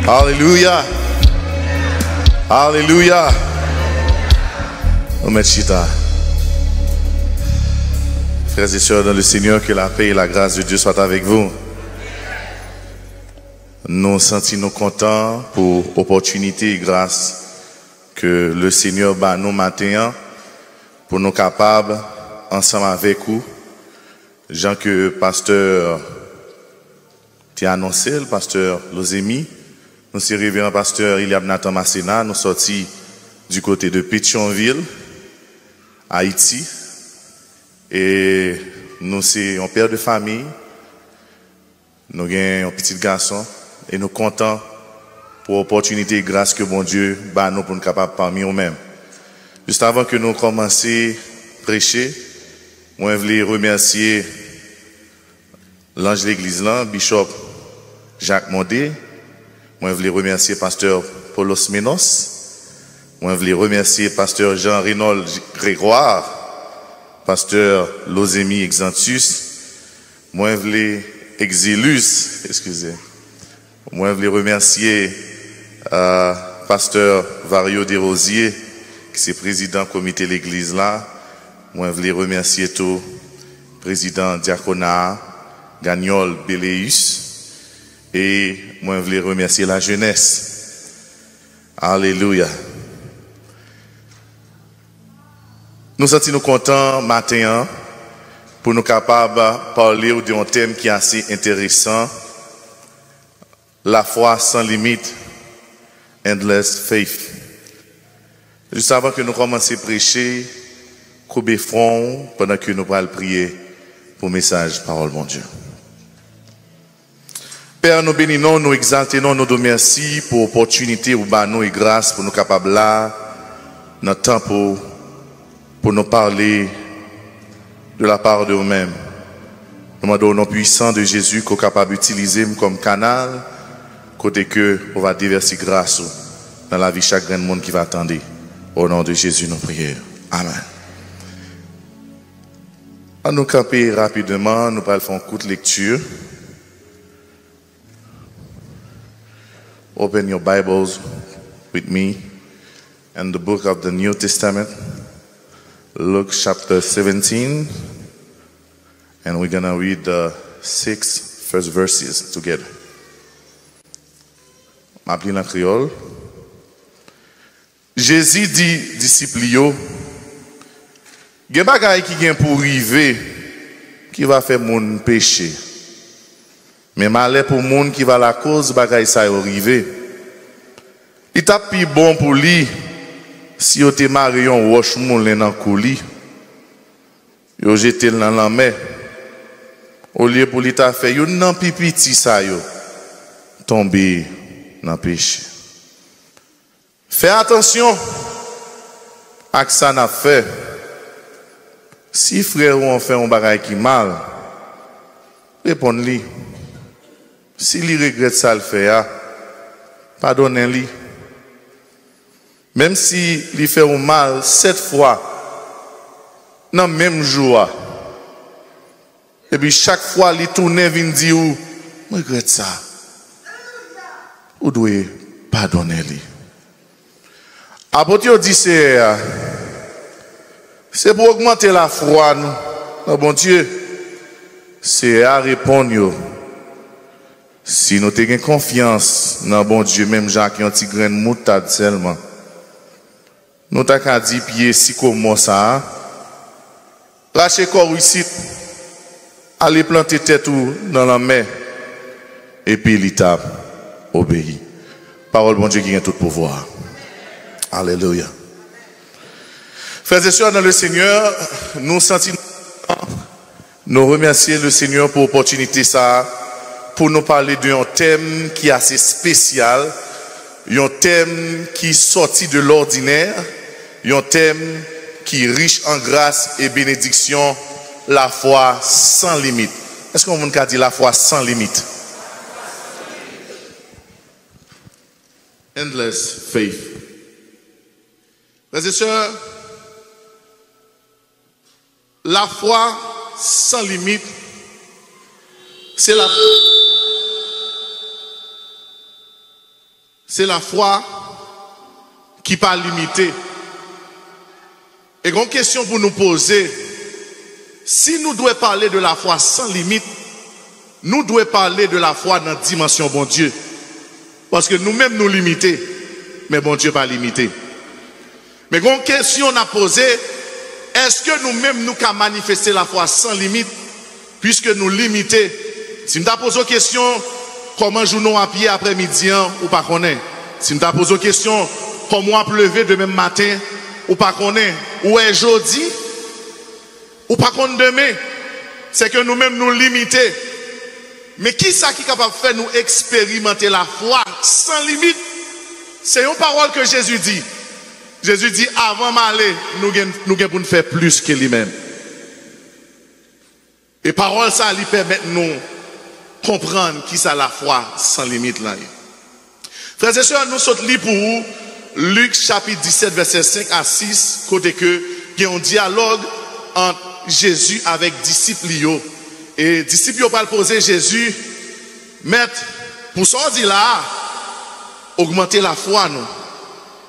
Alléluia. Alléluia. Chita. Frères et sœurs dans le Seigneur, que la paix et la grâce de Dieu soient avec vous. Nous sentons contents pour l'opportunité et grâce que le Seigneur bat nous matin pour nous capables, ensemble avec vous, Jean que pasteur t'a annoncé, le pasteur Lozemi, nous sommes révérend pasteur Iliab Nathan Massena, nous sortis du côté de Pétionville, Haïti, et nous sommes un père de famille, nous avons un petit garçon, et nous sommes contents pour l'opportunité et grâce que bon Dieu bat nous pour nous capables parmi nous-mêmes. Juste avant que nous commencions à prêcher, moi je voulais remercier l'ange de l'église là, Bishop Jacques Mondé. Moi je voulais remercier pasteur Paulos Menos. Moi je voulais remercier pasteur Jean-Renold Grégoire, pasteur Lozemi Exantus. Moi je voulais Exilus, excusez. Moi je voulais remercier pasteur Vario Desrosiers, qui est président du comité de l'église là. Moi, je voulais remercier tout président Diaconat, Gagnol Béléus, et moi, je voulais remercier la jeunesse. Alléluia. Nous sommes contents matin pour nous capables de parler d'un thème qui est assez intéressant. La foi sans limite, endless faith. Juste avant que nous commencions à prêcher, couper front pendant que nous allons prier pour le message, parole mon Dieu. Père, nous bénissons, nous exaltons, nous te remercions pour l'opportunité ou nous et grâce pour nous capables là, notre temps pour nous parler de la part de nous-mêmes. Nous demandons au nom puissant de Jésus qu'on est capable d'utiliser comme canal, côté que on va déverser grâce dans la vie de chaque grand monde qui va attendre. Au nom de Jésus, nous prions. Amen. À nous camper rapidement, nous allons faire une courte lecture. Open your Bibles with me in the book of the New Testament, Luke chapter 17, and we're going to read the 6 first verses together. M'appelle en créole. Jésus dit disciples yo, gen bagay qui gen pour river qui va faire moun péché. Mais malheur pour moun qui va la cause bagay sa yo river. Il t'a pi bon pour lui si yo te mari yon roche moun nan kouli. Yo jeté dans la mer. Au lieu pour lui t'a fait yon nan pipiti sa yo tomber dans péché. Fais attention à ce que ça n'a fait. Si frère ont fait un bagage qui mal, répondez-lui. S'il regrette ça le fait, pardonnez-lui. Même si il fait un mal 7 fois, dans le même jour, et puis chaque fois il tourne et vient dire, je regrette ça. Vous devez pardonner-lui. Apôtre dit c'est pour augmenter la foi nous. Non, bon Dieu, c'est à répondre. Si nous avons confiance dans bon Dieu, même Jean qui ont un petit grain de moutarde seulement, nous avons dit pied si comme ça, lâchez corps ici, allez planter tête dans la main, et puis l'État obéit. Parole bon Dieu qui a tout pouvoir. Alléluia. Frères et sœurs dans le Seigneur, nous sentons, nous remercions le Seigneur pour l'opportunité ça, pour nous parler d'un thème qui est assez spécial, un thème qui est sorti de l'ordinaire, un thème qui est riche en grâce et bénédiction, la foi sans limite. Est-ce qu'on vous a dit la foi sans limite? Endless faith. Frères et sœurs, la foi sans limite, c'est la c'est la foi qui pas limitée. Et une question pour nous poser, si nous devons parler de la foi sans limite, nous devons parler de la foi dans la dimension bon Dieu. Parce que nous-mêmes nous limitons, mais bon Dieu pas limité. Mais une question à poser, est-ce que nous-mêmes nous pouvons manifester la foi sans limite, puisque nous limitons? Si nous te posons la question, comment joue-nous à pied après-midi, ou pas connaît? Si nous te posons la question, comment pleuver demain matin, ou pas connaît? Ou est jeudi, ou pas connaît demain? C'est que nous-mêmes nous limitons. Mais qui ça qui est capable de faire nous expérimenter la foi sans limite? C'est une parole que Jésus dit. Jésus dit, avant d'aller, nous avons pour nous faire plus que lui-même. Et parole ça lui permet de nous comprendre qui ça la foi sans limite là. Frères et sœurs, nous sommes lire pour vous Luc chapitre 17 verset 5 à 6, côté que il y a un dialogue entre Jésus avec disciples. Et disciples ont poser Jésus, maître, pour ça dit là, augmenter la foi nous.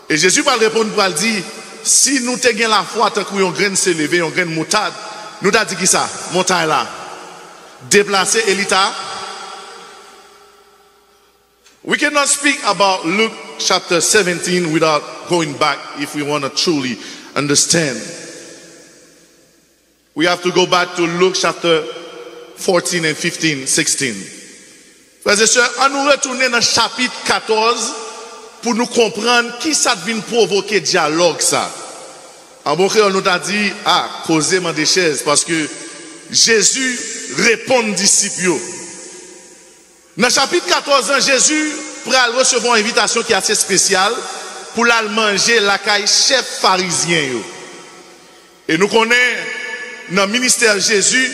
Et Jésus va répondre pour dire, si nous avons la foi tant qu'on graine s'élever, on graine moutarde, nous t'a dit qui ça, montagne là, déplacer Elita. We cannot speak about Luke chapter 17 without going back if we want to truly understand. We have to go back to Luke chapter 14 and 15, 16. Frères et sœurs, on nous retourne dans le chapitre 14 pour nous comprendre qui ça vient provoquer dialogue ça. En bon créole, on nous a dit, causez moi des chaises, parce que Jésus répond aux disciples. Dans le chapitre 14, Jésus va recevoir une invitation qui est assez spéciale pour aller manger la caille chef pharisien. Et nous connaissons dans le ministère Jésus,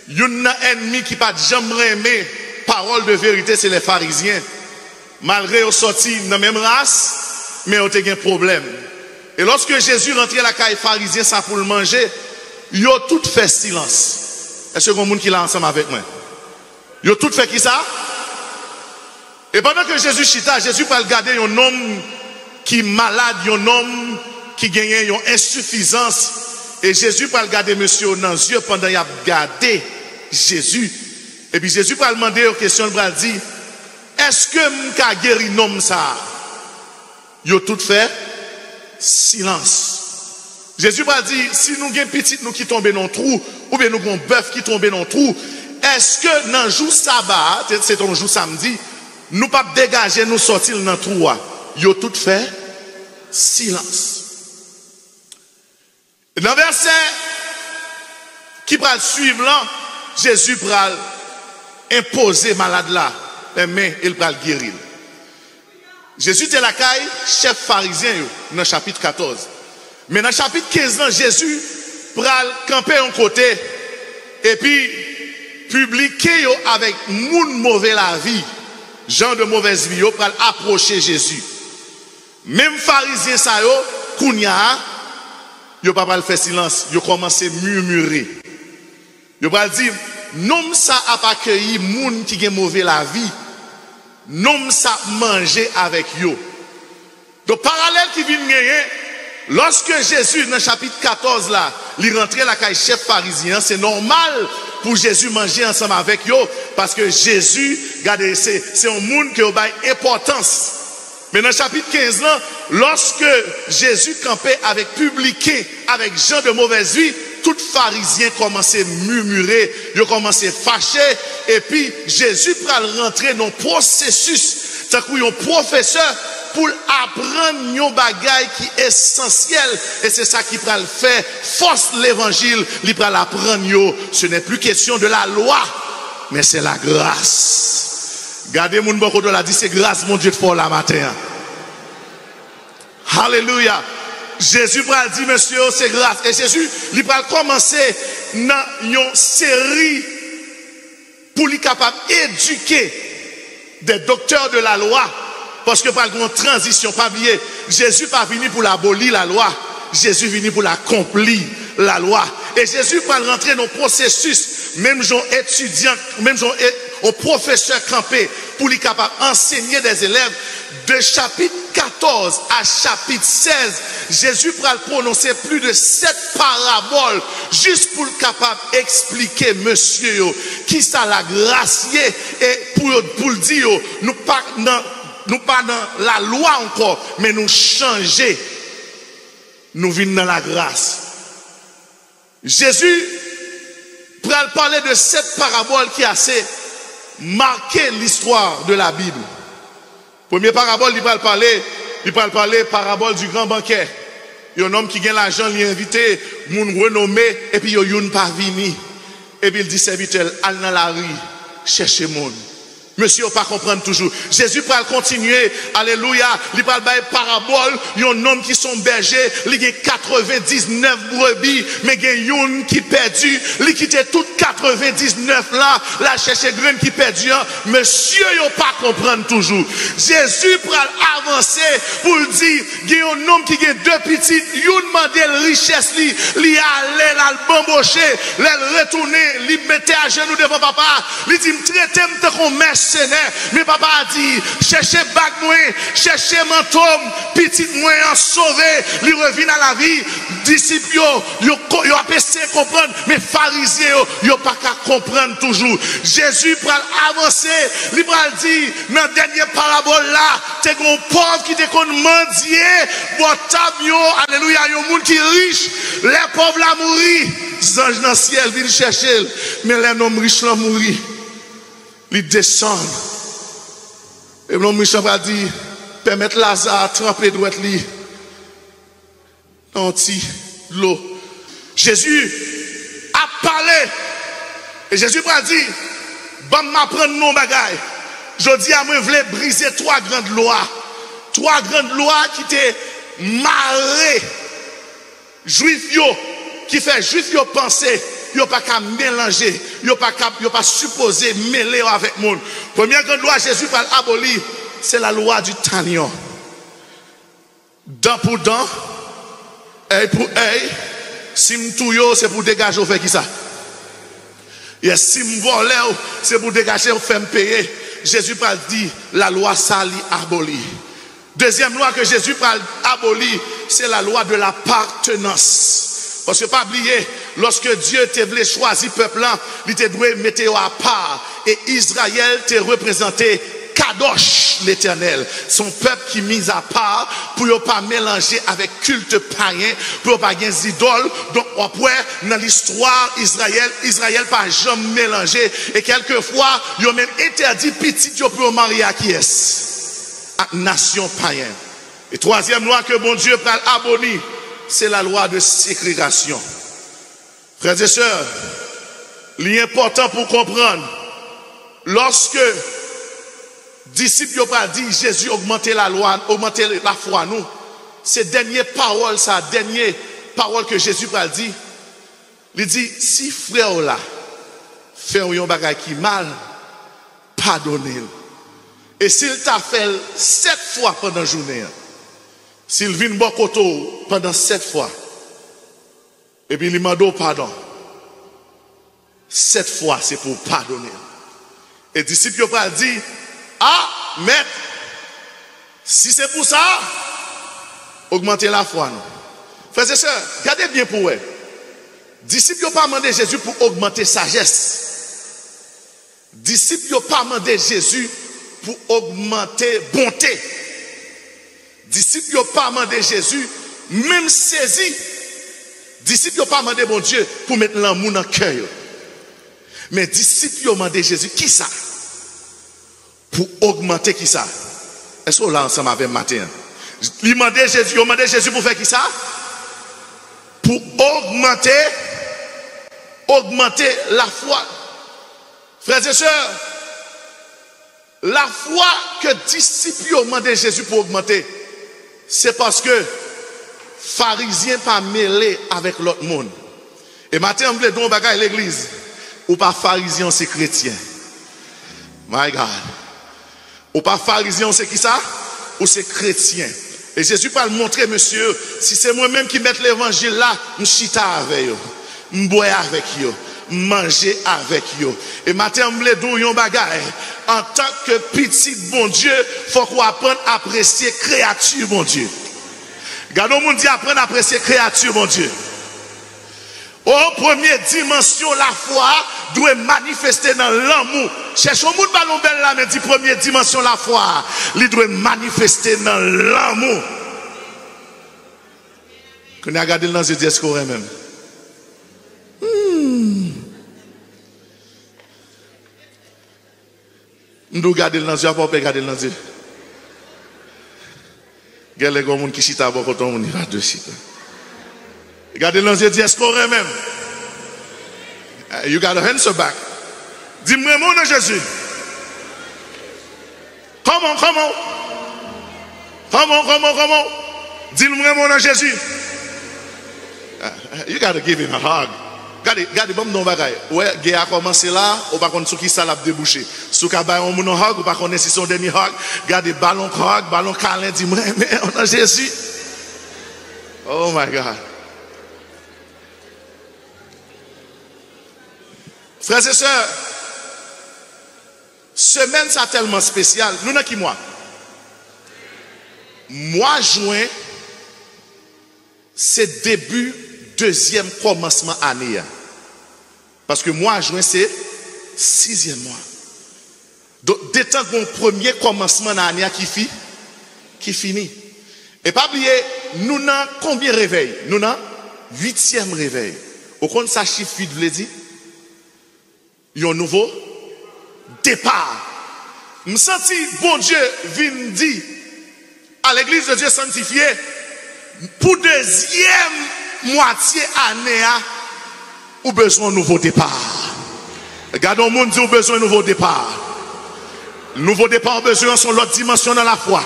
il y a un ennemi qui n'a pas jamais aimé parole de vérité, c'est les pharisiens. Malgré qu'ils sont sortis dans la même race, mais ils ont un problème. Et lorsque Jésus rentrait dans la caille pharisien, ça pour le manger, ils ont tout fait silence. Est-ce que vous avez qui est là ensemble avec moi? Ils ont tout fait qui ça? Et pendant que Jésus chita, Jésus va regarder un homme qui est malade, un homme qui gagne une insuffisance. Et Jésus va regarder monsieur dans les yeux pendant qu'il a regardé Jésus. Et puis Jésus va demander une question, il va dire, est-ce que m'ka guéri nom ça? Ils ont tout fait silence. Jésus va dire, si nous avons un petit nous qui tombe dans le trou, ou bien nous avons un bœuf qui tombe dans le trou, est-ce que dans le jour sabbat, c'est un jour samedi, nous ne pouvons pas dégager, nous sortir dans le trou? Ils ont tout fait silence. Dans le verset qui va suivre là, Jésus va imposer malade là, mais il va le guérir. Jésus était la caille, chef pharisien, dans le chapitre 14. Mais dans le chapitre 15, Jésus va camper un côté et puis publier avec moun mauvais la vie, gens de mauvaise vie, pour approcher Jésus. Même pharisien ça yo, kounya, yo pas le faire silence, yo commencé à murmurer. Yo va dire, nom ça a pas accueilli moun qui gen mauvais la vie. Nom ça manger avec yo. Donc parallèle qui vient gagner, lorsque Jésus dans le chapitre 14 là, il rentrait la caille chef pharisien, c'est normal pour Jésus manger ensemble avec yo parce que Jésus, regardez, c'est un monde qui a importance. Mais dans le chapitre 15 là, lorsque Jésus campait avec publicain, avec gens de mauvaise vie, tout pharisien commençait à murmurer, ils commençaient à fâcher, et puis Jésus va rentrer dans le processus, tant qu'un professeur pour apprendre un bagage qui est essentiel, et c'est ça qui va le faire, force l'évangile, il va l'apprendre. Ce n'est plus question de la loi, mais c'est la grâce. Gardez mon bon côté là, dit c'est grâce, mon Dieu, pour la matin. Alléluia. Jésus va dire, monsieur, c'est grâce. Et Jésus, il va commencer dans une série pour lui capable d'éduquer des docteurs de la loi. Parce que par une transition, pas oublier, Jésus pas venu pour l'abolir la loi. Jésus venu pour l'accomplir la loi. Et Jésus va rentrer dans le processus, même gens étudiants, même gens un professeur campé pour lui capable enseigner des élèves. De chapitre 14 à chapitre 16, Jésus va prononcer plus de 7 paraboles juste pour le capable expliquer monsieur qui ça la grâce et pour le dire nous pas dans la loi encore mais nous changer, nous venons dans la grâce. Jésus va parler de 7 paraboles qui a assez marqué l'histoire de la Bible. Première parabole, il va parler parabole du grand banquet. Il y a un homme qui gagne l'argent, il est invité, moun renommé, et puis il y a un pas vini. Et puis il dit serviteur, allez dans la rue, cherchez monde. Monsieur, on pas comprendre toujours. Jésus va continuer, alléluia, il va parler parabole, il y a un homme qui sont bergers, il a 99 brebis, mais il y a un qui perdu, il quitté toutes 99 là, la chercher graine qui perdu. Monsieur, on pas comprendre toujours. Jésus va avancer pour dire, il y a un homme qui a 2 petites, il demande richesse, il allait l'embaucher, il retourner, il mettait à genoux devant papa, il dit, traitez-moi comme mercenaire. Mais papa a dit, cherchez bague moi, cherchez manteau, petit moi en sauvé, il revient à la vie. Disciples, ils ont essayé de comprendre, mais pharisiens, ils n'ont pas qu'à comprendre toujours. Jésus va avancer, il va dire, dans la dernière parabole là, c'est un pauvre qui te mendier, alléluia, il y a un monde qui est riche, les pauvres là mourir, les anges dans le ciel viennent chercher, mais les hommes riches là mourir. Ils descendent. Et l'homme riche va dire, permettre Lazare tremper droite li dans l'eau. Jésus a parlé. Et Jésus va dire, bon m'apprendre nos bagailles. Je dis à moi, je voulais briser 3 grandes lois. 3 grandes lois qui étaient marrées. Juifs yo, qui fait juifs yo penser. Ils n'ont pas qu'à mélanger, ils n'ont pas supposé mêler avec le monde. Première grande loi, Jésus va abolir, c'est la loi du tanion. Dent pour dent, œil pour œil, si je touille, c'est pour dégager, fait qui ça? Et si je vole, c'est pour dégager, faire me payer. Jésus va dire, la loi ça abolie. Deuxième loi que Jésus va abolir, c'est la loi de l'appartenance. Parce que pas oublier, lorsque Dieu te voulait choisir peuple là, il te doit mettre à part. Et Israël te représenté Kadosh l'Éternel, son peuple qui mis à part pour ne pas mélanger avec culte païen, pour ne pas gagner idoles. Donc après, dans l'histoire Israël pas jamais mélangé. Et quelquefois, il a même interdit petit pour marier à qui est à nation païenne. Et troisième loi que bon Dieu va abolir, c'est la loi de ségrégation. Frères et sœurs, l'important pour comprendre, lorsque disciples n'ont pas dit Jésus augmenter la loi, augmenter la foi, nous, c'est dernière parole, ça, dernière parole que Jésus a dit, il dit, si frère là, fait un bagage qui mal, pardonnez-le. Et s'il t'a fait 7 fois pendant la journée, s'il vient bon côté pendant 7 fois, et puis il demande pardon, 7 fois c'est pour pardonner. Et les disciples n'ont pas dit, ah, maître, si c'est pour ça, augmentez la foi. Frères et sœurs, regardez bien pour eux. Les disciples n'ont pas demandé Jésus pour augmenter sagesse. Les disciples n'ont pas demandé Jésus pour augmenter bonté. Disciples n'ont pas demandé Jésus, même saisi. Disciples n'ont pas demandé bon Dieu pour mettre l'amour dans le cœur. Mais disciples ont demandé Jésus, qui ça? Pour augmenter qui ça? Est-ce qu'on l'a ensemble avec matin? Ils ont demandé Jésus pour faire qui ça? Pour augmenter la foi. Frères et sœurs, la foi que disciples ont demandé Jésus pour augmenter, c'est parce que pharisiens pas mêlés avec l'autre monde. Et maintenant, on veut donner un bagage à l'église. Ou pas pharisien, c'est chrétien. My God. Ou pas pharisien, c'est qui ça? Ou c'est chrétien. Et Jésus va le montrer, monsieur, si c'est moi-même qui mette l'évangile là, je chita avec eux. Je bois avec eux. manger avec eux. Et matin, je veux dire bagay. En tant que petit bon Dieu, il faut qu'on apprenne à apprécier créature, bon Dieu. Regardez, on dit apprendre à apprécier créature, bon Dieu. Au première dimension, la foi doit manifester dans l'amour. Cherche au monde ballon belle là, mais dit première dimension, la foi, il doit manifester dans l'amour. Qu'on a regardé dans les yeux, est-ce qu'on aurait même? Nous regardons dans les yeux, pas regarder dans les yeux. Il y a des gens qui chita beaucoup quand on y va de chita. Regardez dans les yeux, est-ce qu'on aurait même? You got to answer back. Dis-moi mon nom Jésus. Comment? Dis-moi mon nom Jésus. You got to give him a hug. Regardez, bon non bagay. Ouais, gué a commencé là, ou pas contre qui ça l'a débouché. Sous ka bay on moun hug, ou pas connaître si son dernier hug. Regardez ballon hug, ballon câlin, dis-moi mais on a Jésus. Oh my God. Frères et sœurs, semaine ça tellement spécial. Nous n'avons qui moi? Mois juin, c'est début deuxième commencement année. Parce que mois juin, c'est 6e mois. Donc, dès temps qu'on premier commencement d'année qui finit. Et pas oublier, nous n'avons combien de réveils? Nous n'avons 8e réveil. Au compte ça chiffre 8 veut dire? Il y a un nouveau départ. Je me sens bon Dieu vient dire à l'église de Dieu sanctifié pour deuxième moitié année ou besoin de nouveau départ. Regardons le monde dit ou besoin de nouveau départ. Nouveau départ besoin son l'autre dimension dans la foi.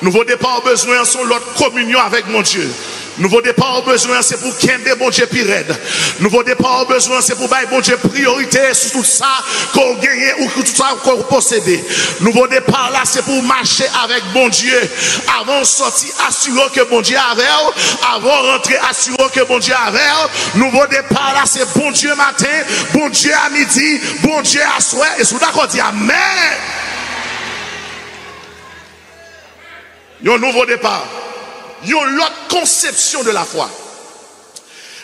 Nouveau départ besoin son l'autre communion avec mon Dieu. Nouveau départ au besoin, c'est pour qu'il bon Dieu pirède. Nouveau départ au besoin, c'est pour bailler bon Dieu priorité sur tout ça qu'on gagne ou tout ça qu'on possède. Nouveau départ là, c'est pour marcher avec bon Dieu. Avant sortir, assurer que bon Dieu avait. Avant rentrer, assurer que bon Dieu avait. Nouveau départ là, c'est bon Dieu matin, bon Dieu à midi, bon Dieu à soir. Et sous d'accord dit Amen. Il y a un nouveau départ. Il y a l'autre conception de la foi.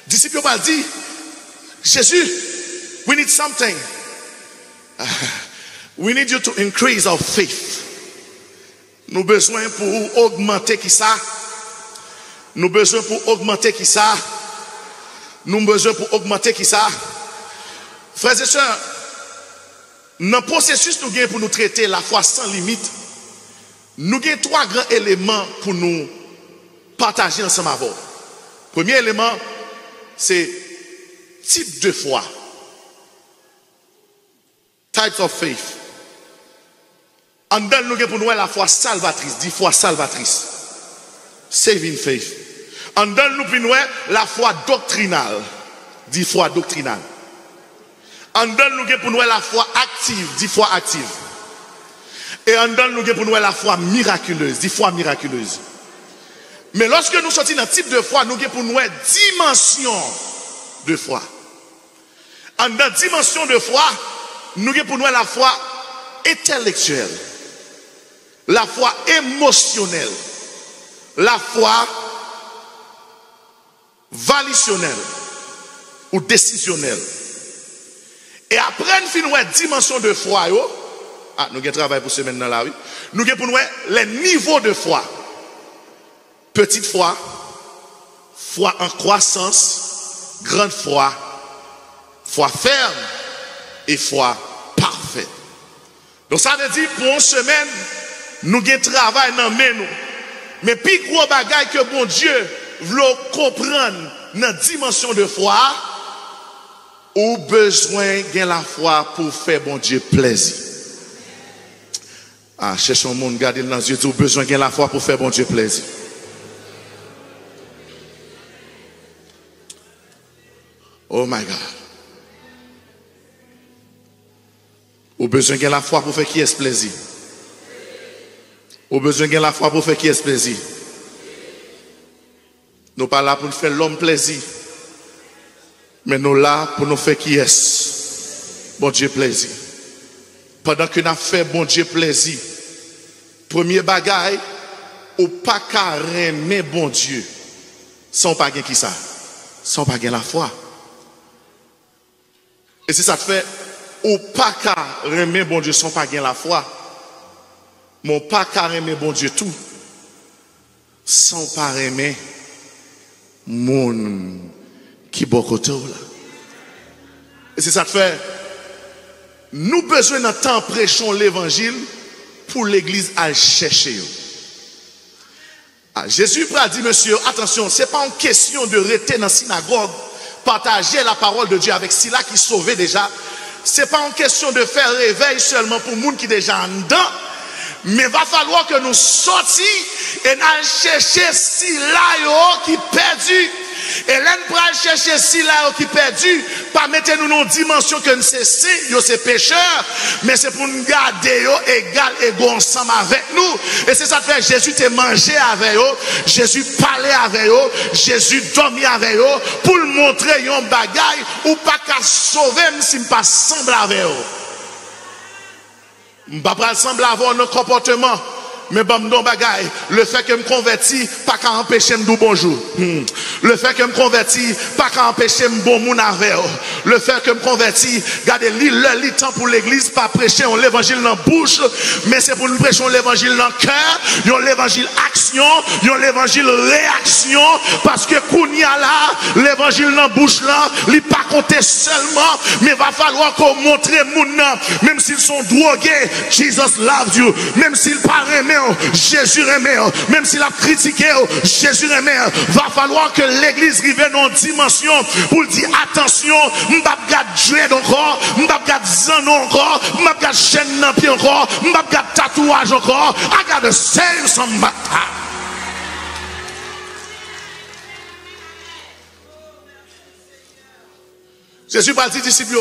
Disciples ont dit, Jésus, we need something. We need you to increase our faith. Nous besoin pour augmenter qui ça? Nous besoin pour augmenter qui ça? Nous besoin pour augmenter qui ça? Frères et sœurs, dans le processus nous gagnons pour nous traiter la foi sans limite, nous avons 3 grands éléments pour nous partager ensemble avec vous. Premier élément, c'est type de foi. Types of faith. En dedans, nous avons pour nous la foi salvatrice. Dit foi salvatrice. Saving faith. En dedans, nous avons la foi doctrinale. Dit foi doctrinale. En dedans, nous avons pour nous la foi active. Dit foi active. Et en dedans, nous avons pour nous la foi miraculeuse. Dit foi miraculeuse. Mais lorsque nous sortons dans type de foi, nous avons pour nous dimension de foi. En dans dimension de foi, nous avons pour nous la foi intellectuelle, la foi émotionnelle, la foi valutionnelle ou décisionnelle. Et après nous finissons dimension de foi, nous avons travail pour semaine dans la rue. Nous avons pour nous les niveaux de foi. Petite foi, foi en croissance, grande foi, foi ferme et foi parfaite. Donc ça veut dire pour une semaine, nous avons travail dans nous. Mais plus gros bagaille que bon Dieu veut comprendre dans la dimension de foi, ou besoin de la foi pour faire bon Dieu plaisir. Cherchons le monde, gardez dans les yeux, ou besoin de la foi pour faire bon Dieu plaisir. Oh my God. Ou besoin de la foi pour faire qui est plaisir. Ou besoin de la foi pour faire qui est plaisir. Nous pas là pour faire l'homme plaisir. Mais nous là pour nous faire qui est. Bon Dieu plaisir. Pendant que nous fait bon Dieu plaisir, premier bagaille, ou pas qu'à aimer bon Dieu, sans pas qui ça? Sans pas la foi. Et si ça te fait, ou pas qu'à aimer bon Dieu sans pas la foi, mon pas qu'à aimer bon Dieu tout, sans pas aimer mon qui bokoto là. Et si ça te fait, nous besoin d'un temps prêchons l'évangile pour l'église à chercher. Jésus a dit, monsieur, attention, ce n'est pas une question de rester dans la synagogue, partager la parole de Dieu avec ceux-là qui sauvait déjà. Ce n'est pas une question de faire réveil seulement pour les gens qui sont déjà en dedans. Mais il va falloir que nous sortions et nous cherchions ceux-là qui perdus. Et là, nous allons chercher ceux-là qui perdus. Pas mettre nous dans une dimension que nous sommes pécheurs. Mais c'est pour nous garder égal et ensemble avec nous. Et c'est ça que fait Jésus t'a mangé avec eux. Jésus parlait avec eux. Jésus dormit avec eux. Pour nous montrer un bagaille ou pas qu'à sauver même si nous ne pas semble avec eux. Je ne vais pas sembler avoir un comportement. Mais bon, bagaille, le fait que je me convertis, pas qu'à empêcher de dire bonjour. Le fait que je me convertis, pas qu'à empêcher de bon moun avec. Le fait que je me convertis, regardez, le temps pour l'église, pas prêcher l'évangile dans la bouche, mais c'est pour nous prêcher l'évangile dans le cœur, l'évangile action, l'évangile réaction, parce que Kounia là, l'évangile dans la bouche là, il n'est pas compté seulement, mais il va falloir qu'on montre moun nan, même s'ils sont drogués, Jesus loves you, même s'ils parlent Jésus aimé, même s'il a critiqué, Jésus aimé, va falloir que l'église arrive dans une dimension pour dire attention, m'bap gade Dieu encore, m'bap gade zan encore, m'bap gade chaîne dans pied encore, m'bap gade tatouage encore, I gotta save somebody. Jésus va dire disciples,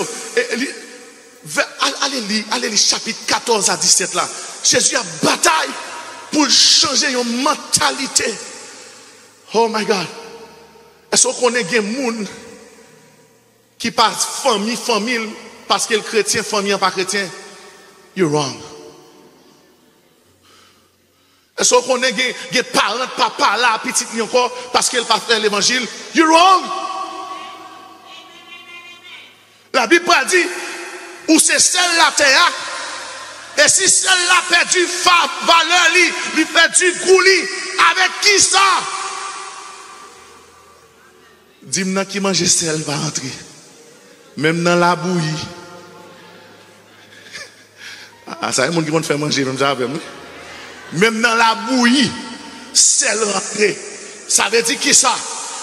allez lire chapitre 14 à 17 là. Jésus a bataille pour changer une mentalité. Oh my God. Est-ce qu'on est des gens qui passent famille, parce que le chrétien, famille, pas chrétien? You're wrong. Est-ce qu'on est des parents, papa là, petit encore, parce qu'il pas fait l'évangile? You're wrong. La Bible dit, ou c'est celle-là terre. Et si celle-là perdu valeur, il perdu goût, avec qui ça? Dis-moi qui mange celle va rentrer. Même dans la bouillie. Ah, ça y est, mon qui vont faire manger, même dans la bouillie, celle rentrer. Ça veut dire qui ça?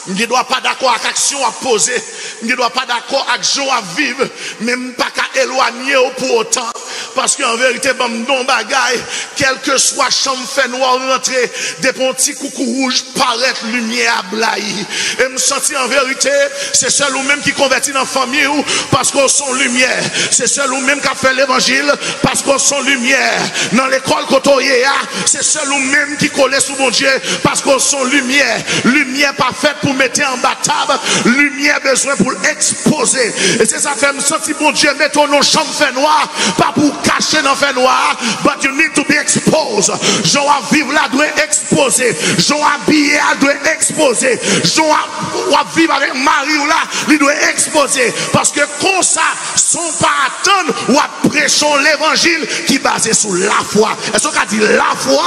Je ne dois pas d'accord avec l'action à poser. Je ne dois pas d'accord avec l'action à vivre. Même pas qu'à éloigner pour autant. Parce qu'en vérité, bon bagaille, quel que soit chambre fait noir rentrer, des petits coucou rouges paraître lumière à blaye. Et me sentir en vérité, c'est seul ou même qui convertit dans la famille ou parce qu'on sont lumière. C'est seul ou même qui a fait l'évangile parce qu'on sont lumière. Dans l'école côtoyée, c'est seul ou même qui collait sous mon Dieu parce qu'on sont lumière. Lumière pas faite pour mettre en bas table, lumière besoin pour exposer. Et c'est ça que me sentir mon Dieu mettre ton nom chambre fait noir, pas pour caché dans le fait noir, but you need to be exposed. Jean à vivre là doit exposer. Jean habillé là doit exposer. Jean à vivre avec Marie là, il doit exposer. Parce que comme ça, sont pas attendre ou à prêcher l'évangile qui est basé sur la foi. Est-ce qu'on a dit la foi?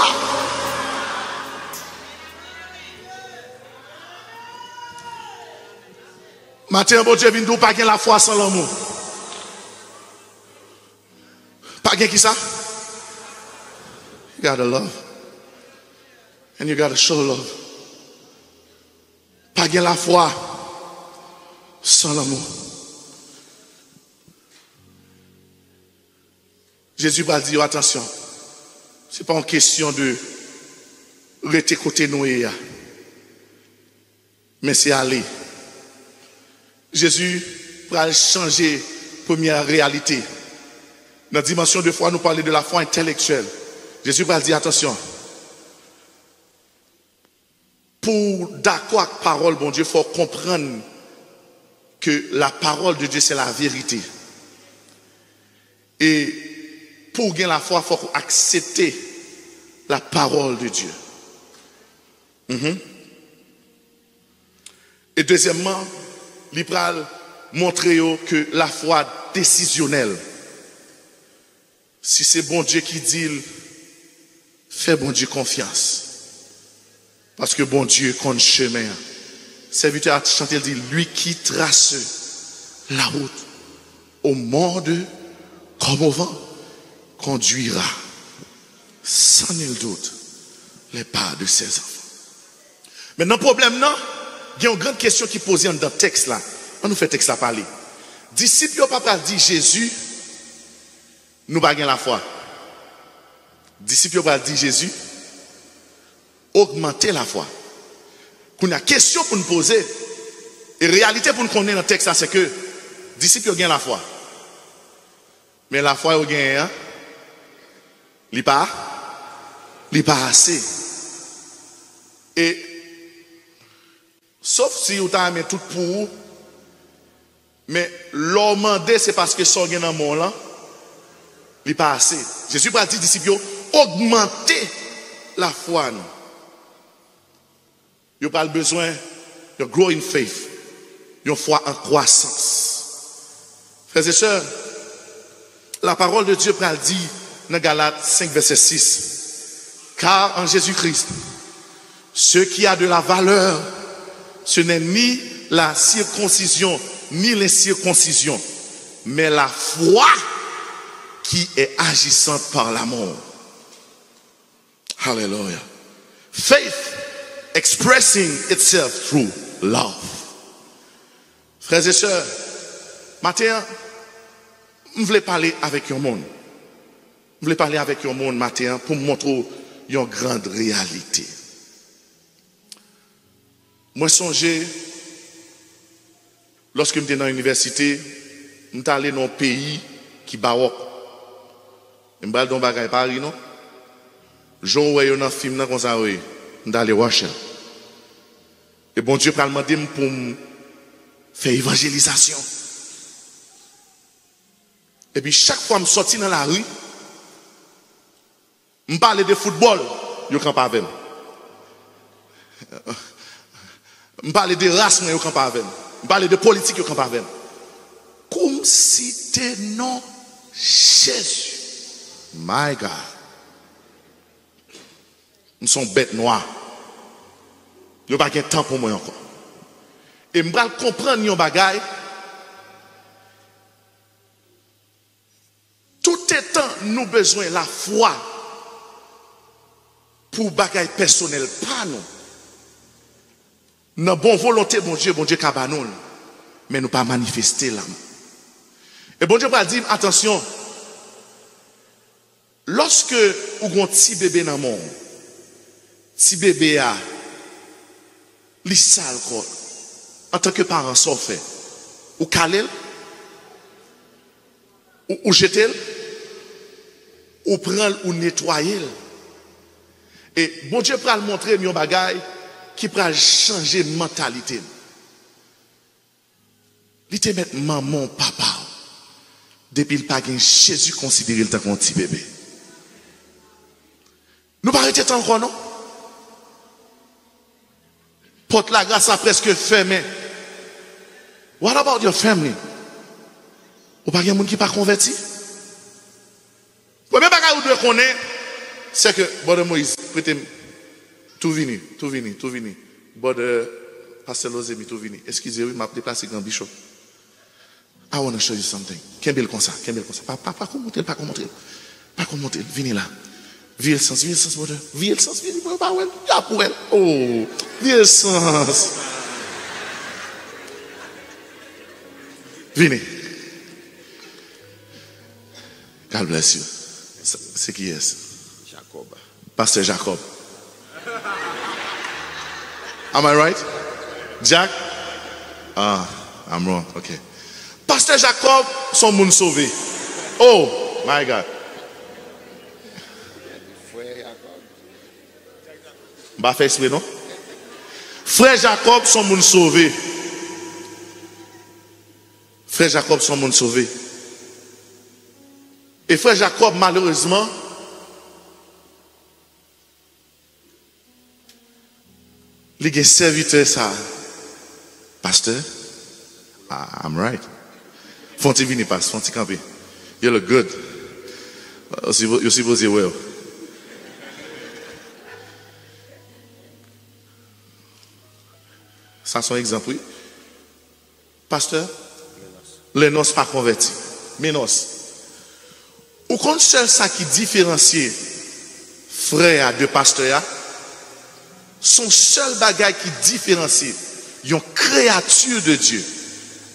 Matin, bon Dieu, vient pas la foi sans l'amour. Pas qui ça? You gotta love. And you gotta show love. Pas la foi sans l'amour. Jésus va dire attention. Ce n'est pas une question de rester côté Noé. Mais c'est aller. Jésus va changer première réalité. Dans la dimension de foi, nous parlons de la foi intellectuelle. Jésus va dire attention. Pour d'accord avec la parole, bon Dieu, il faut comprendre que la parole de Dieu, c'est la vérité. Et pour gagner la foi, il faut accepter la parole de Dieu. Et deuxièmement, il va montrer que la foi décisionnelle, si c'est bon Dieu qui dit, fais bon Dieu confiance. Parce que bon Dieu compte chemin. Serviteur a chanté, il dit, lui qui trace la route au monde comme au vent, conduira sans nul doute les pas de ses enfants. Maintenant, le problème, non, il y a une grande question qui est posée dans le texte là. On nous fait texte là parler. Disciples n'ont pas dit Jésus, nous pas la foi. Disciples n'ont pas dit Jésus, augmenter la foi. Qu'on a question pour nous poser, et réalité pour nous connaître dans le texte là, c'est que disciples ont gagné la foi. Mais la foi, ils ont gagné, hein? Il pas assez. Et, sauf si vous avez tout pour vous, mais l'homme demandé, c'est parce que ça gagne dans le monde là, il pas assez. Jésus a dit aux disciples, augmenter la foi. Vous n'avez pas besoin de grow in faith. Une foi en croissance. Frères et sœurs, la parole de Dieu dit dans Galates 5, verset 6. Car en Jésus-Christ, ce qui a de la valeur, ce n'est ni la circoncision, ni l'incirconcision, mais la foi qui est agissante par l'amour. Hallelujah. Faith expressing itself through love. Frères et sœurs, matin, je voulais parler avec un monde. Je voulais parler avec un monde matin pour montrer une grande réalité. Moi, songez, lorsque j'étais dans l'université, j'étais allé dans un pays qui est baroque. Je suis allé dans Paris, non? Je suis allé dans un film comme ça, je suis allé à Russia. Et bon Dieu m'a demandé pour faire évangélisation. Et puis chaque fois que je sortis dans la rue, je parlais de football, je ne campe pas avec moi. Je parlais de race, je ne campe pas avec moi. Je parlais de politique, je ne campe pas avec moi. Comme si c'était non Jésus. My God. Nous sommes bêtes noires. Il n'y a pas de temps pour moi encore. Et je vais comprendre yon bagay. Tout étant nous besoin la foi pour bagay personnel, pas nous. Nous bonne volonté, bon Dieu kabanon, mais nous pas manifester là. Et bon Dieu va dire, attention, lorsque vous avez un petit bébé dans le monde, petit bébé a li sale quoi. En tant que parent, ça fait. Ou caler, ou jeter, ou prendre, ou nettoyer. Et bon Dieu va le montrer un bagay qui va changer la mentalité. Il te met maman, papa. Depuis le pas Jésus considéré le temps comme un petit bébé. Nous pas arrêter encore, non? Porte la grâce a presque fermé. What about your family? Ou pas quelqu'un qui pas converti? Premier bagage où vous connaître, c'est que bon Moïse, prêtez tout vini. Bon Pasteur Lozemi, tout vini. Excusez-moi, m'a déplacé grand bishop. I want to show you something. Qu'est-ce comme ça? Pas comment monter, vini là. Vie sens, brother. Vie sens, pas ouais. Ya pour elle. Oh, vie sens. Venez. God bless you. C'est qui est? Jacob. Pasteur Jacob. Am I right? Jack? Ah, I'm wrong. Okay. Pasteur Jacob, son monde sauvé. Oh, my God. Bah fait exprès, non? Frère Jacob, son monde sauvé. Frère Jacob son monde sauvé. Et frère Jacob, malheureusement, il a serviteur ça. Pasteur, I'm right. Fonti vini passe, fonti camper. You look good. You're supposed to well. Ça c'est un exemple, oui. Pasteur, les noces pas convertis. Mais noces. Ou compte seul ça qui différencie frère de pasteur, son seul bagage qui différencie une créature de Dieu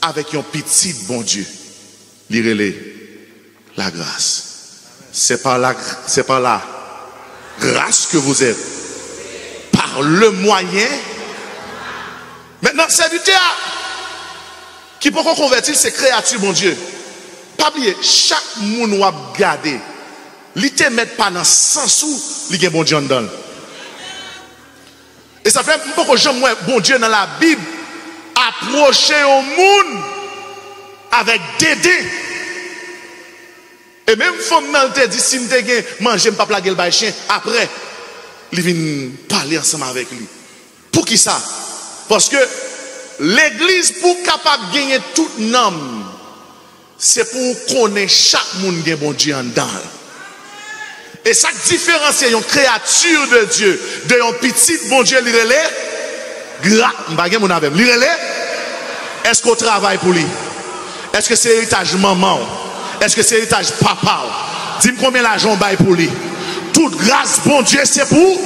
avec un petit bon Dieu. Lirez-les. La grâce. C'est par la grâce que vous êtes. Par le moyen. Maintenant, serviteur qui peut convertir ces créatures, mon Dieu. Pas oublier, chaque monde ou a gardé, il te met pas dans sens où il y a bon Dieu dedans. Et ça fait un peu que j'aime bon Dieu dans la Bible approcher au monde avec dédé. Et même femme te dit si m'te gen manger pas plaguer le bail chien après il vient parler ensemble avec lui. Pour qui ça? Parce que l'église pour capable gagner tout nom c'est pour connaître chaque monde gen bon Dieu en dedans. Et ça différencie une créature de Dieu de un petit bon Dieu l'irélé est-ce qu'on travaille pour lui? Est-ce que c'est héritage maman? Est-ce que c'est héritage papa? Dis-moi combien l'argent baille pour lui. Toute grâce, bon Dieu, c'est pour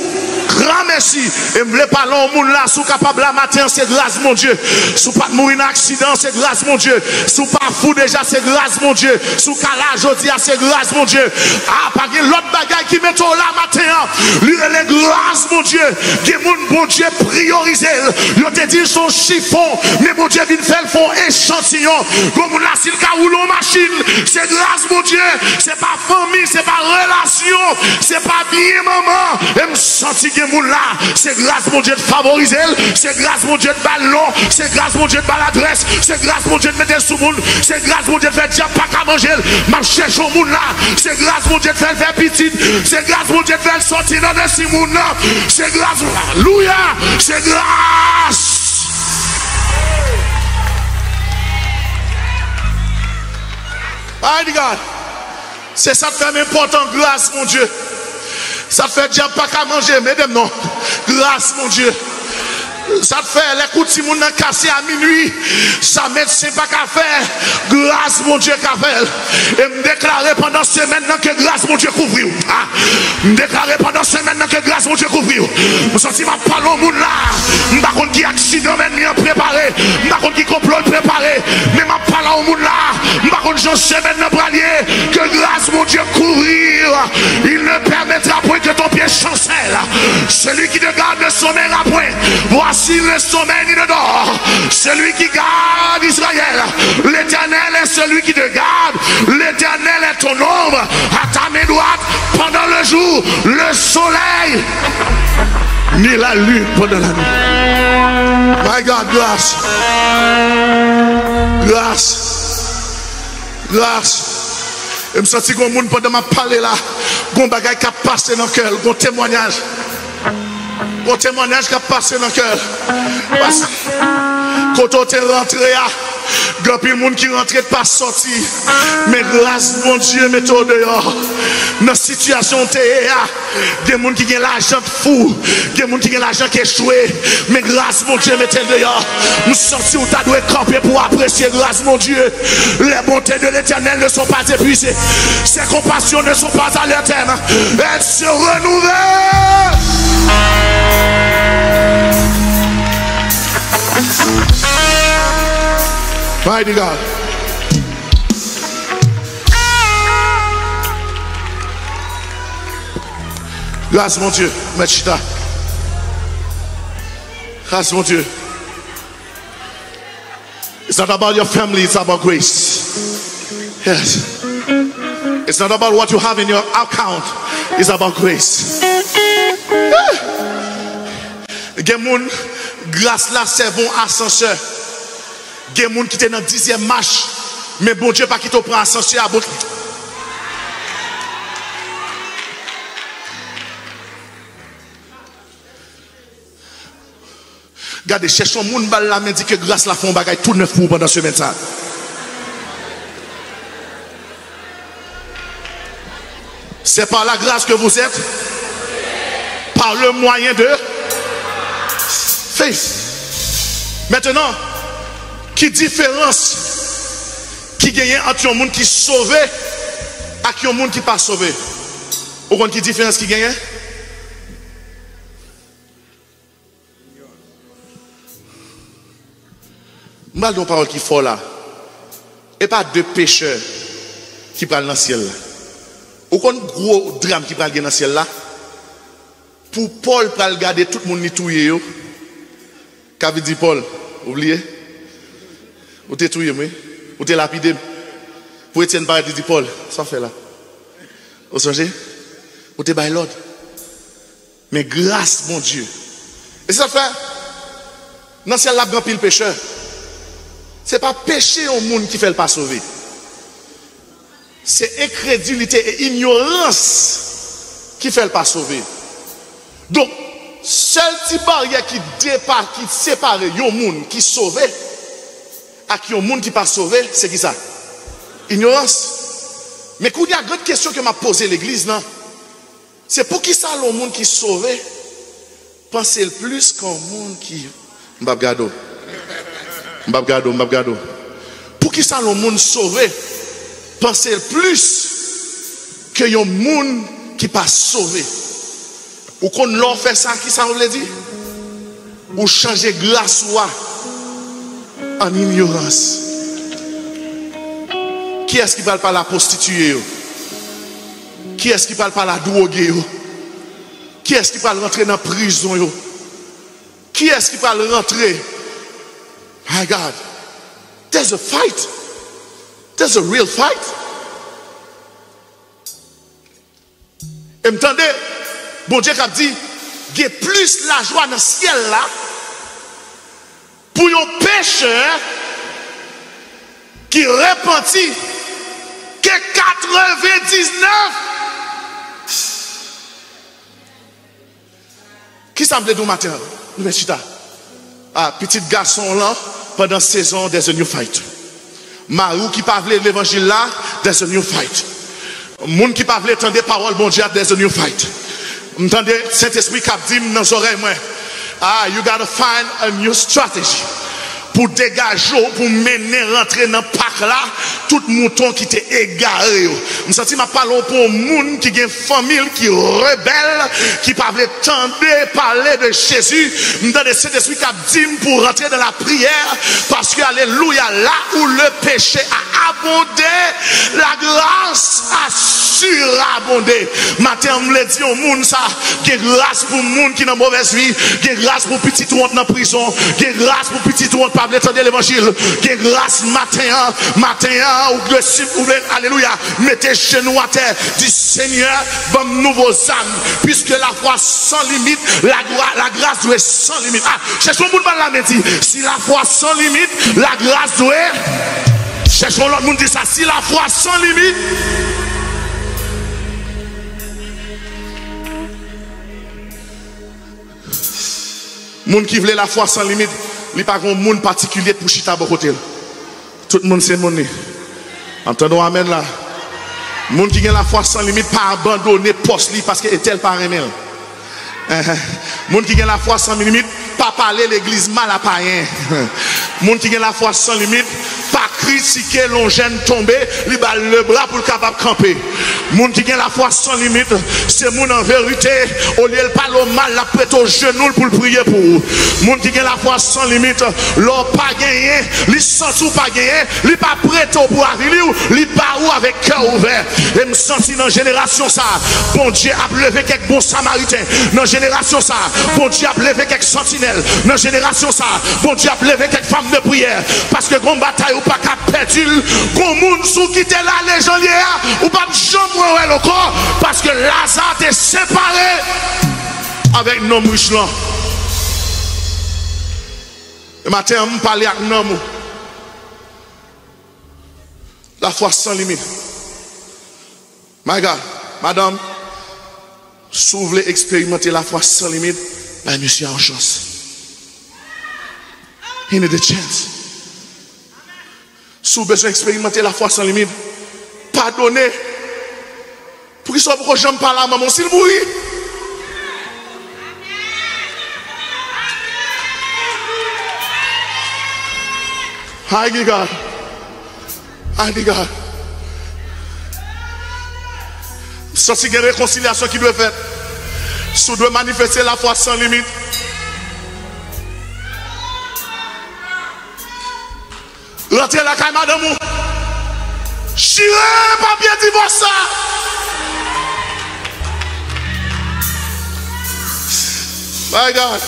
grand merci. Et me voulez parler au monde là, sous capable la matin, c'est grâce, mon Dieu. Sous pas mourir en accident, c'est grâce, mon Dieu. Sous pas fou déjà, c'est grâce, mon Dieu. Sous calage, aujourd'hui, c'est grâce, mon Dieu. Ah, pas que l'autre bagaille qui met au là matin, lui, les grâces, mon Dieu. Que mon bon Dieu priorisé. Il te dit son chiffon, mais mon Dieu vient faire font échantillon. Comme là, s'il ka roule en machine, c'est grâce, mon Dieu. C'est pas famille, c'est pas relation, c'est pas bien, maman. Et me sentir que mon là, c'est grâce, mon Dieu, de favoriser. C'est grâce, mon Dieu, de ballon. C'est grâce, mon Dieu, de baladresse. C'est grâce, mon Dieu, de mettre sous monde. C'est grâce, mon Dieu, de faire diable pas qu'à manger. Ma cherche au monde là. C'est grâce, mon Dieu, de faire petit. C'est grâce, mon Dieu, de faire sortir dans le six monde là. C'est grâce, alléluia. C'est grâce. Aïe, God. C'est ça qui fait important, grâce, mon Dieu. Ça te fait diable pas qu'à manger, mesdames, non. Grâce, mon Dieu. Ça te fait les coups de Simon cassé à minuit. Ça médecin pas qu'à faire. Grâce, mon Dieu, qu'à faire. Et me déclarer pendant ce semaine que grâce, mon Dieu, couvrir. Ah, me déclarer pendant ce semaine que grâce, mon Dieu, couvrir. Je sens que je parle au monde là. Je ne sais pas qui accident, mais je préparé. Je ne sais pas qui complot préparé. Mais je parle au monde là. Je ne sais pas qui j'en semaine bralier. Que grâce, mon Dieu, couvrir. Il ne permettra point que ton pied chancelle. Celui qui te garde le sommeil à point. Voici le sommeil ni le dort. Celui qui garde Israël. L'Éternel est celui qui te garde. L'Éternel est ton ombre à ta main droite pendant le jour, le soleil, ni la lune pendant la nuit. My God, grâce. Grâce. Grâce. Je me sens comme monde pendant ma parler là. Gon bagay qui a passé dans le cœur. Gon témoignage. Gon témoignage qui a passé dans le cœur. Parce que quand tu es rentré, il y a des gens qui rentrent pas sorti. Mais grâce mon Dieu, mettez dehors. Dans la situation, il y a des gens qui ont l'argent fou. Il y a des gens qui ont l'argent qui est échoué. Mais grâce mon Dieu, mettez dehors. Nous sortis où tu dois camper pour apprécier grâce mon Dieu. Les bontés de l'Éternel ne sont pas épuisées. Ses compassions ne sont pas à l'éternel. Elles se renouvellent. Mighty God. Grâce mon Dieu, Machita. Grâce mon Dieu. It's not about your family, it's about grace. Yes. It's not about what you have in your account, it's about grace. Grâce là, c'est bon ascenseur. Il y a des gens qui étaient dans la 10e marche. Mais bon Dieu, pas qui te prend ascension à bon. Regardez, cherchons moun bal la, mais dit que grâce la font bagaille tout neuf pour pendant ce semaine ça. C'est par la grâce que vous êtes, par le moyen de faith. Maintenant, qui différence qui gagne entre un monde qui sauvé et un monde qui pas sauvé? Vous comprenez qui différence qui gagne? Mal d'une parole qui faut là. Et pas deux pécheurs qui parlent dans le ciel là. Ou qu'on gros drame qui parle dans le ciel là. Pour Paul pour regarder tout le monde netouillé yo. Qu'avait dit Paul? Oubliez? Ou t'es touillé moi? Ou t'es lapidé? Pour Étienne Paradis dit Paul, ça fait là. Vous songez? Ou t'es by l'ordre? Mais grâce mon Dieu. Et ça fait dans le ciel là grand pile pécheur. Ce n'est pas péché au monde qui fait le pas sauver. C'est incrédulité et ignorance qui fait le pas sauver. Donc, seul petit barrière qui dépasse, qui sépare un monde qui sauvé et un monde qui pas sauvé, c'est qui ça? Ignorance. Mais quand il y a une grande question que m'a posée l'église, non? C'est pour qui ça le monde qui sauvé pensez le plus qu'un monde qui m'babgado. Mbabgado. Pour qui ça le monde sauvé pensez plus que y a un monde qui pas sauvé. Ou qu'on leur fait ça, qui ça veut dire? Ou changer grâce en ignorance. Qui est-ce qui parle par la prostituée? Qui est-ce qui parle par la drogue? Qui est-ce qui parle rentrer dans la prison? Qui est-ce qui parle rentrer? My God, there's a fight. There's a real fight. Et m'entendez, bon Dieu a dit, il y a plus la joie dans le ciel là pour un pécheur qui repentit que 99. Qui semble du matin? Ah, petit garçon là, pendant 16 ans, there's a new fight. Marou qui parle l'évangile là, there's a new fight. Moun qui parle entendre parole bon Dieu, there's a new fight. M'entendez, Saint-Esprit qui dit dans les oreilles moi, ah, you gotta find a new strategy. Pour dégager, pour mener, rentrer dans le parc là, tout mouton qui t'est égaré. Je me sens que je parle pour un monde qui a une famille qui rebelle, qui parle parler de Jésus. Je me donne cet esprit qui a dit pour rentrer dans la prière, parce que, alléluia, là où le péché a abondé, la grâce a surabondé. Matin, on me dit au monde ça, qu'il y a grâce pour le monde qui est dans mauvaise vie, qu'il y a grâce pour petit monde dans la prison, qu'il y a grâce pour petit monde pas attendre l'évangile, qu'il y a grâce matin, ou le cible, alléluia, mettez genoux à terre, dit Seigneur, bon nouveaux âmes, puisque la foi sans limite, la grâce doit être sans limite. Ah, cherchons le monde là, mais dit, si la foi sans limite, la grâce doit être, cherchons l'autre monde dit ça, si la foi sans limite, monde qui voulait la foi sans limite, il n'y a pas un monde particulier pour chita à côté. Tout le monde c'est mon nez. Entendons amen là. Monde qui a la foi sans limite, pas abandonner poste parce que est-elle pas aimé. Monde qui a la foi sans limite, pas parler l'église mal à païen. Monde qui a la foi sans limite, pas critiquer l'on jeune tombé, il bat le bras pour le capable camper. Monde qui a la foi sans limite, c'est monde en vérité, au lieu de parler mal, la prête au genou pour le prier pour vous. Monde qui a la foi sans limite, l'on pas gagné, il sent ou pas gagné, il pas prêt pour arriver, il pas ou avec cœur ouvert. Et me senti dans la génération ça, bon Dieu a levé quelques bons samaritains. Dans la génération ça, bon Dieu a levé quelques sentinelles. Dans la génération ça, bon Dieu a levé quelques femmes de prière. Parce que grand bataille ou pas qu'à perdre, grand monde sous qui était là, les gens liés, ou pas de jambe le corps, parce que Lazare est séparé avec nos riches là. Le matin, on parle avec nos. La foi sans limite. My God, madame, si vous voulez expérimenter la foi sans limite, ben monsieur a une chance. Il y a des chances. Si vous avez besoin d'expérimenter la foi sans limite, pardonnez. Pour qu'il soit pour jamais parler à maman, s'il vous plaît. Hi, God. Hi, God. Ça, c'est une réconciliation qui doit être faite. Si vous devez manifester la foi sans limite. Rentrez la caille, madame. Chirez, papier divorce. My God.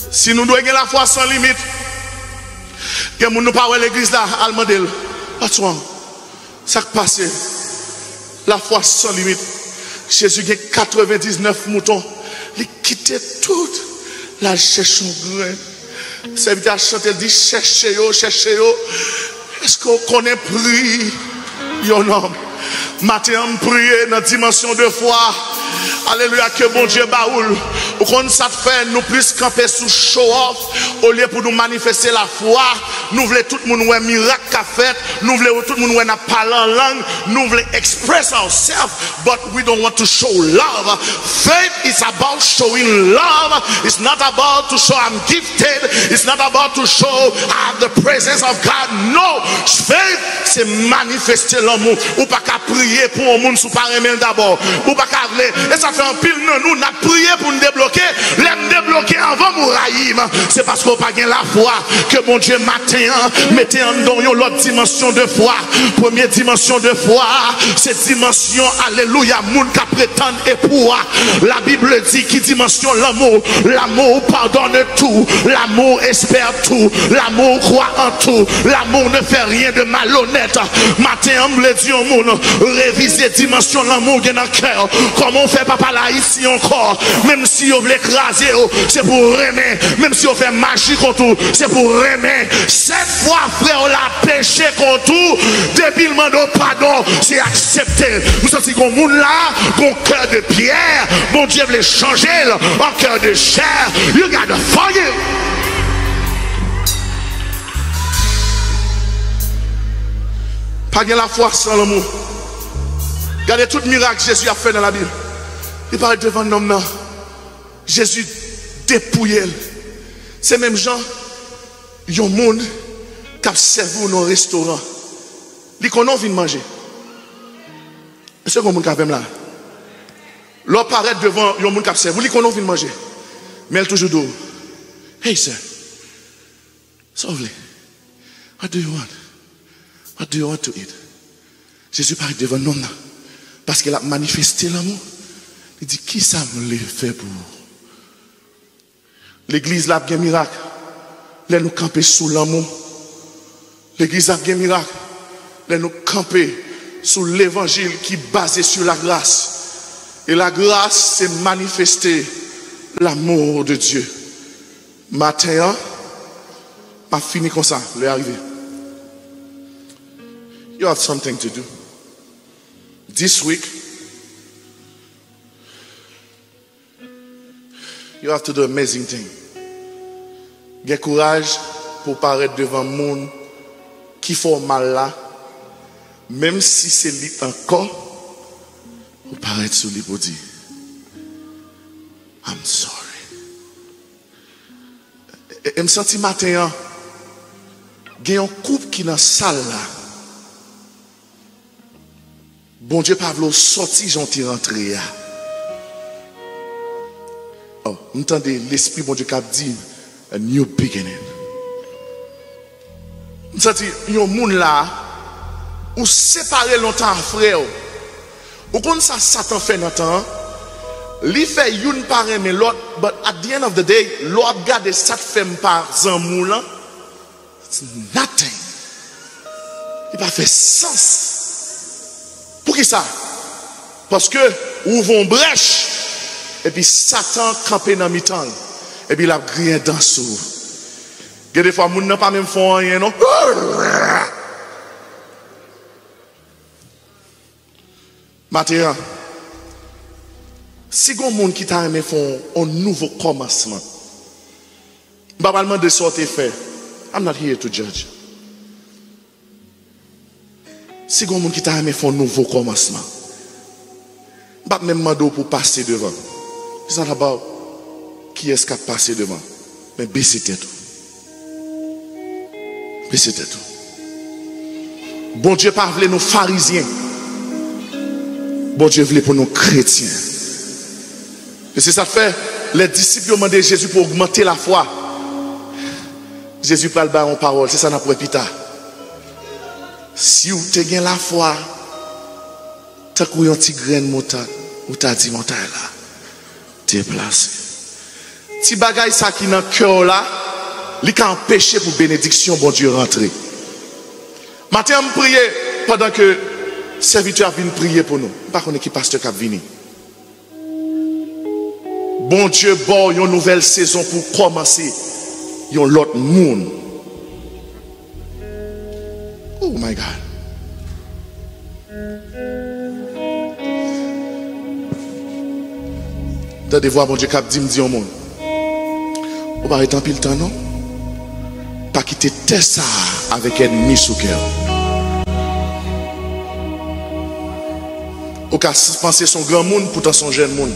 Si nous devons la foi sans limite, que nous ne pas l'église là, Almandel. What's wrong? Ça qui passe. La foi sans limite. Jésus a 99 moutons. Il quittait tout. Là, il cherche un grain. Le serviteur chanté, il dit cherchez-yo, cherchez-yo. Est-ce qu'on connaît prier? Yon homme. Matin, on prie dans la dimension de foi. Alléluia, que bon Dieu baoul. Ou qu'on ça fait, nous plus camper sous show off. Au lieu pour nous manifester la foi, nous voulons tout le monde ouais miracle qu'a fait. Nous voulons tout le monde ouais n'a parlé en langue. Nous voulons express ourselves, but we don't want to show love. Faith is about showing love. It's not about to show I'm gifted. It's not about to show I have the presence of God. No, faith c'est manifester l'amour. Ou pas qu'à prier pour un monde sous pareil d'abord. Ou pas qu'à et ça fait un pile nous n'a prié pour nous débloquer. L'aime débloquer avant Mouraïm. C'est parce qu'on n'a pas la foi que mon Dieu matin mettez en don l'autre dimension de foi. Première dimension de foi, c'est dimension alléluia moun qui prétend et pour. La Bible dit qui dimension l'amour. L'amour pardonne tout. L'amour espère tout. L'amour croit en tout. L'amour ne fait rien de malhonnête. Matin on me dit au monde réviser dimension l'amour dans le cœur. Comment on fait papa là ici encore. Même si on veut écraser, c'est pour aimer. Même si on fait magie contre tout, c'est pour aimer. Cette fois, frère, on l'a péché contre tout. Débilement de pardon, c'est accepté. Vous sentez qu'on monde là, qu'on cœur de pierre. Bon Dieu veut changer en cœur de chair. You gotta forgive. Pas de la foi sans l'amour. Regardez tout miracle que Jésus a fait dans la Bible. Il parle devant un homme là. Jésus dépouillé. C'est même gens, il y a un monde qui a servi dans un restaurant. Ils connaissent venir manger. C'est comme un monde qui a fait là. L'homme paraît devant un monde qui a servi. Ils connaissent venir manger. Mais elle toujours dit, hey sir, sauve-les. What do you want? What do you want to eat? Jésus paraît devant un homme là. Parce qu'il a manifesté l'amour. Il dit, qui ça me l'a fait pour vous? L'église là a bien miracle. Là nous camper sous l'amour. L'église a bien miracle. Là nous camper sous l'évangile qui est basé sur la grâce. Et la grâce, c'est manifester l'amour de Dieu. Matin, pas fini comme ça, l'est arrivé. You have something to do. This week, you have to do amazing thing. Get courage pour paraître devant le monde qui fait mal là, même si c'est lui encore, pour paraître sur lui pour dire, I'm sorry. Et me senti matin, il y a un couple qui est dans la salle là. Bon Dieu, Pavlo, sorti, gentil rentré. Oh, vous entendez l'esprit, bon Dieu, qui a dit, a new beginning. Vous sentez, il y a un monde là, où séparer longtemps frère. Ou comme ça, Satan fait longtemps, il fait une par mais l'autre, but at the end of the day, l'autre garde cette femme par zamou là, it's nothing. Il n'a pas fait sens. Pour qui ça? Parce que ouvrons brèche et puis Satan campé dans mi-temps et puis il a grillé dans sous. Il y a des fois, les gens n'ont pas même fait rien, non? Matin, si il y a des gens qui t'a aimé font un nouveau commencement, je ne vais pas demander ce que tu fait. I'm not here to judge. Si il y a des gens qui t'a aimé font un nouveau commencement, je ne vais pas même demander pour passer devant. C'est not about qui est-ce qui a passé devant. Mais baissez tête. Baissez tête. Bon Dieu pas voulu nous pharisiens. Bon Dieu voulait pour nous chrétiens. Et c'est ça que fait. Les disciples ont demandé à Jésus pour augmenter la foi. Jésus parle en parole. C'est ça n'a pas pita. Si vous avez la foi, tant que vous avez un petit grain de montagne, vous avez dit montagne là, déplacé. Si bagay ça qui dans le cœur là, il a empêché pour bénédiction, bon Dieu rentrer. Matin, je prie pendant que le serviteur vient prier pour nous. Par contre, qui pasteur qui vient. Bon Dieu, bon, une nouvelle saison pour commencer. Il y a l'autre monde. Oh my God. Dans des voix, bon Dieu, qui dit au monde. On va arrêter un peu le temps, non? Pas quitter ça avec ennemi sous cœur. On va penser son grand monde pourtant son jeune monde.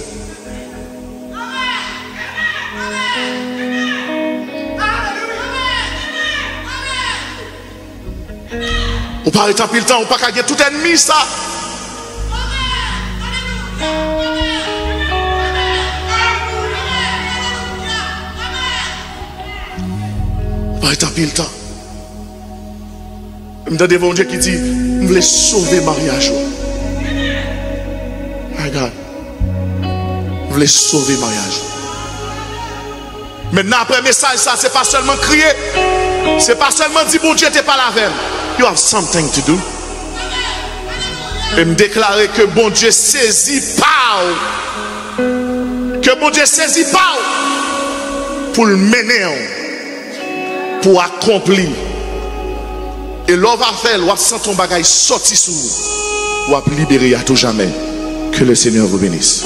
On va arrêter un peu le temps, on va pas gagner tout ennemi ça. Arrête un peu le temps. Je me donne devant Dieu qui dit, je voulais sauver le mariage. Regarde. Je voulais sauver le mariage. Maintenant, après le message, ça, c'est pas seulement crier. C'est pas seulement dire, bon Dieu, tu n'es pas la veine. You have something to do. Et me déclarer que bon Dieu saisit pas. Que bon Dieu saisit pas. Pour le mener. Pour accomplir. Et l'on va faire, l'on va sentir ton bagage sorti sous vous. On va libérer à tout jamais. Que le Seigneur vous bénisse.